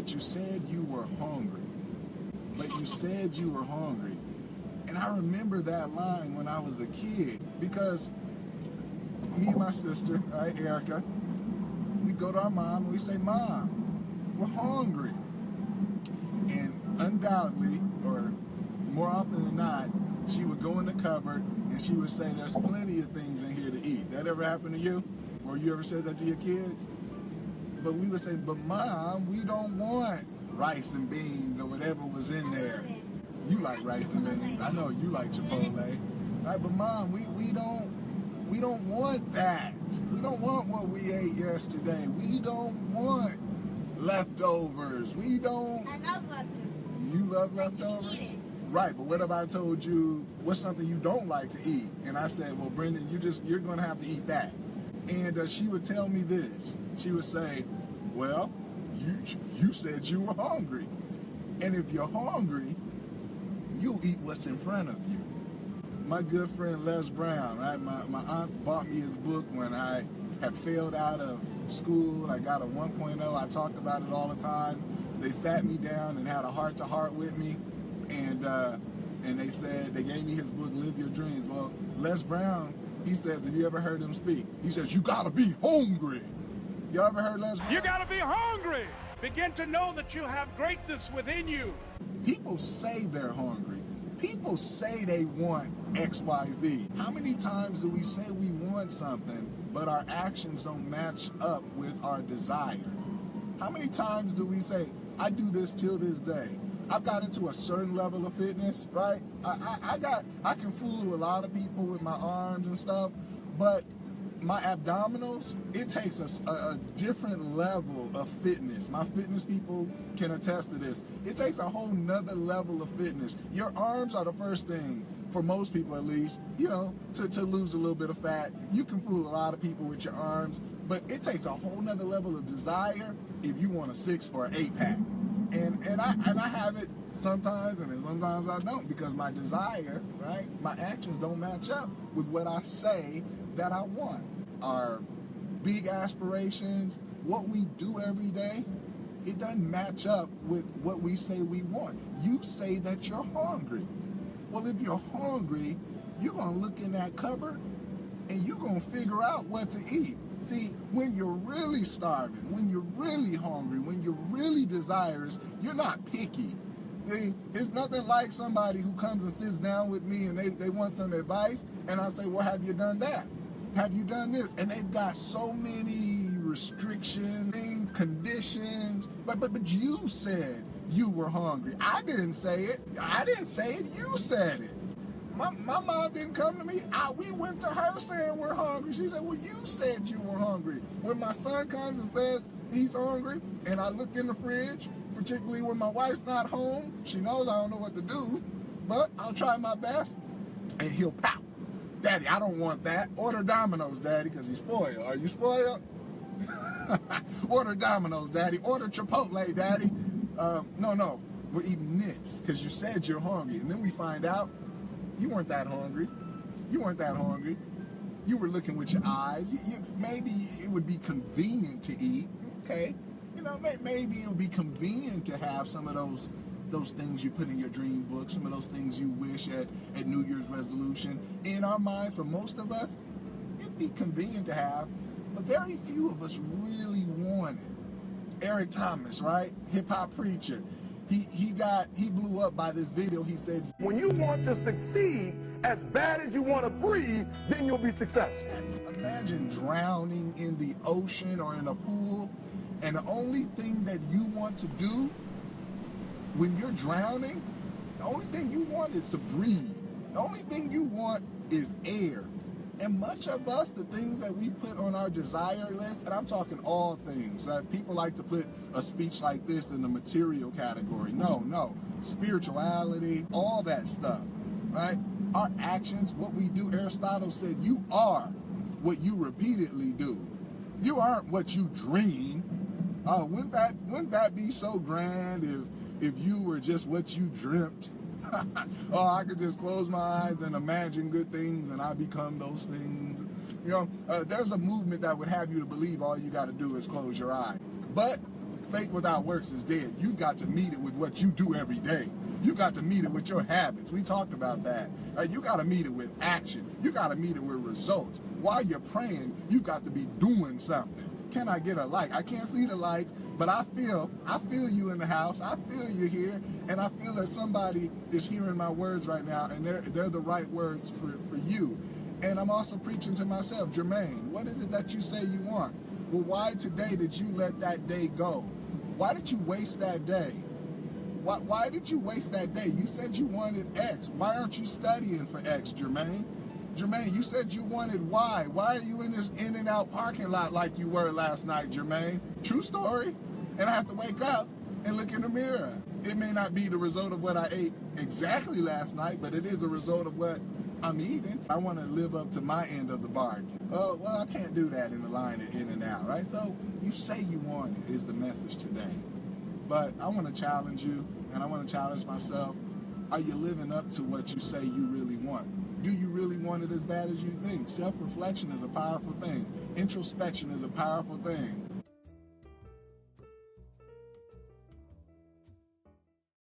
but you said you were hungry. But you said you were hungry. And I remember that line when I was a kid, because me and my sister, right, Erica, we go to our mom and we say, Mom, we're hungry. And undoubtedly, or more often than not, she would go in the cupboard and she would say, there's plenty of things in here to eat. That ever happened to you? Or you ever said that to your kids? But we would say, but Mom, we don't want rice and beans or whatever was in there. You like rice and beans. I know you like Chipotle. Right? But Mom, we don't want that. We don't want what we ate yesterday. We don't want leftovers. We don't. I love leftovers. You love leftovers? Right, but what if I told you what's something you don't like to eat? And I said, well, Brendan, you're going to have to eat that. And she would tell me this. She would say, well, you said you were hungry. And if you're hungry, you'll eat what's in front of you. My good friend Les Brown, right? My aunt bought me his book when I had failed out of school. I got a 1.0. I talked about it all the time. They sat me down and had a heart-to-heart with me. And they said, they gave me his book, Live Your Dreams. Well, Les Brown, he says, have you ever heard him speak? He says, you gotta be hungry. You ever heard Les Brown? You gotta be hungry. Begin to know that you have greatness within you. People say they're hungry. People say they want X, Y, Z. How many times do we say we want something, but our actions don't match up with our desire? How many times do we say, I do this till this day? I've got into a certain level of fitness, right? I can fool a lot of people with my arms and stuff, but my abdominals, it takes a different level of fitness. My fitness people can attest to this. It takes a whole nother level of fitness. Your arms are the first thing, for most people at least, you know, to lose a little bit of fat. You can fool a lot of people with your arms, but it takes a whole nother level of desire if you want a 6 or an 8-pack. And I have it sometimes, and then sometimes I don't, because my desire, right, my actions don't match up with what I say that I want. Our big aspirations, what we do every day, it doesn't match up with what we say we want. You say that you're hungry. Well, if you're hungry, you're going to look in that cupboard and you're going to figure out what to eat. See, when you're really starving, when you're really hungry, when you're really desirous, you're not picky. It's nothing like somebody who comes and sits down with me and they want some advice, and I say, well, have you done that? Have you done this? And they've got so many restrictions, things, conditions, but you said you were hungry. I didn't say it. I didn't say it. You said it. My mom didn't come to me. We went to her saying we're hungry. She said, well, you said you were hungry. When my son comes and says he's hungry, and I look in the fridge, particularly when my wife's not home, she knows I don't know what to do, but I'll try my best, and he'll pout. Daddy, I don't want that. Order Domino's, Daddy, because he's spoiled. Are you spoiled? Order Domino's, Daddy. Order Chipotle, Daddy. No, we're eating this because you said you're hungry. And then we find out you weren't that hungry. You weren't that hungry. You were looking with your eyes. Maybe it would be convenient to eat. Okay. You know, maybe it would be convenient to have some of those things you put in your dream book, some of those things you wish at New Year's resolution. In our minds, for most of us, it'd be convenient to have, but very few of us really want it. Eric Thomas, right? Hip-hop preacher. He blew up by this video. He said, when you want to succeed as bad as you want to breathe, then you'll be successful. Imagine drowning in the ocean or in a pool, and the only thing that you want to do when you're drowning, the only thing you want is to breathe. The only thing you want is air. And much of us, the things that we put on our desire list, and I'm talking all things. People like to put a speech like this in the material category. No. Spirituality, all that stuff, right? Our actions, what we do, Aristotle said, you are what you repeatedly do. You aren't what you dream. Oh, wouldn't that be so grand if you were just what you dreamt? Oh, I could just close my eyes and imagine good things and I become those things. You know, there's a movement that would have you to believe all you got to do is close your eyes. But Faith without works is dead. You got to meet it with what you do every day. You got to meet it with your habits. We talked about that. Right? You got to meet it with action. You got to meet it with results. While you're praying, you got to be doing something. Can I get a like? I can't see the lights, but I feel you in the house. I feel you here, and I feel that somebody is hearing my words right now, and they're the right words for you. And I'm also preaching to myself, Jermaine, what is it that you say you want? Well, why today did you let that day go? Why did you waste that day? Why did you waste that day? You said you wanted X. Why aren't you studying for X, Jermaine? Jermaine, you said you wanted Y. Why are you in this in and out parking lot like you were last night, Jermaine? True story. And I have to wake up and look in the mirror. It may not be the result of what I ate exactly last night, but it is a result of what I'm eating. I want to live up to my end of the bargain. Oh, well, I can't do that in the line of in and out, right? So you say you want it is the message today. But I want to challenge you, and I want to challenge myself. Are you living up to what you say you really want? Do you really want it as bad as you think? Self-reflection is a powerful thing. Introspection is a powerful thing.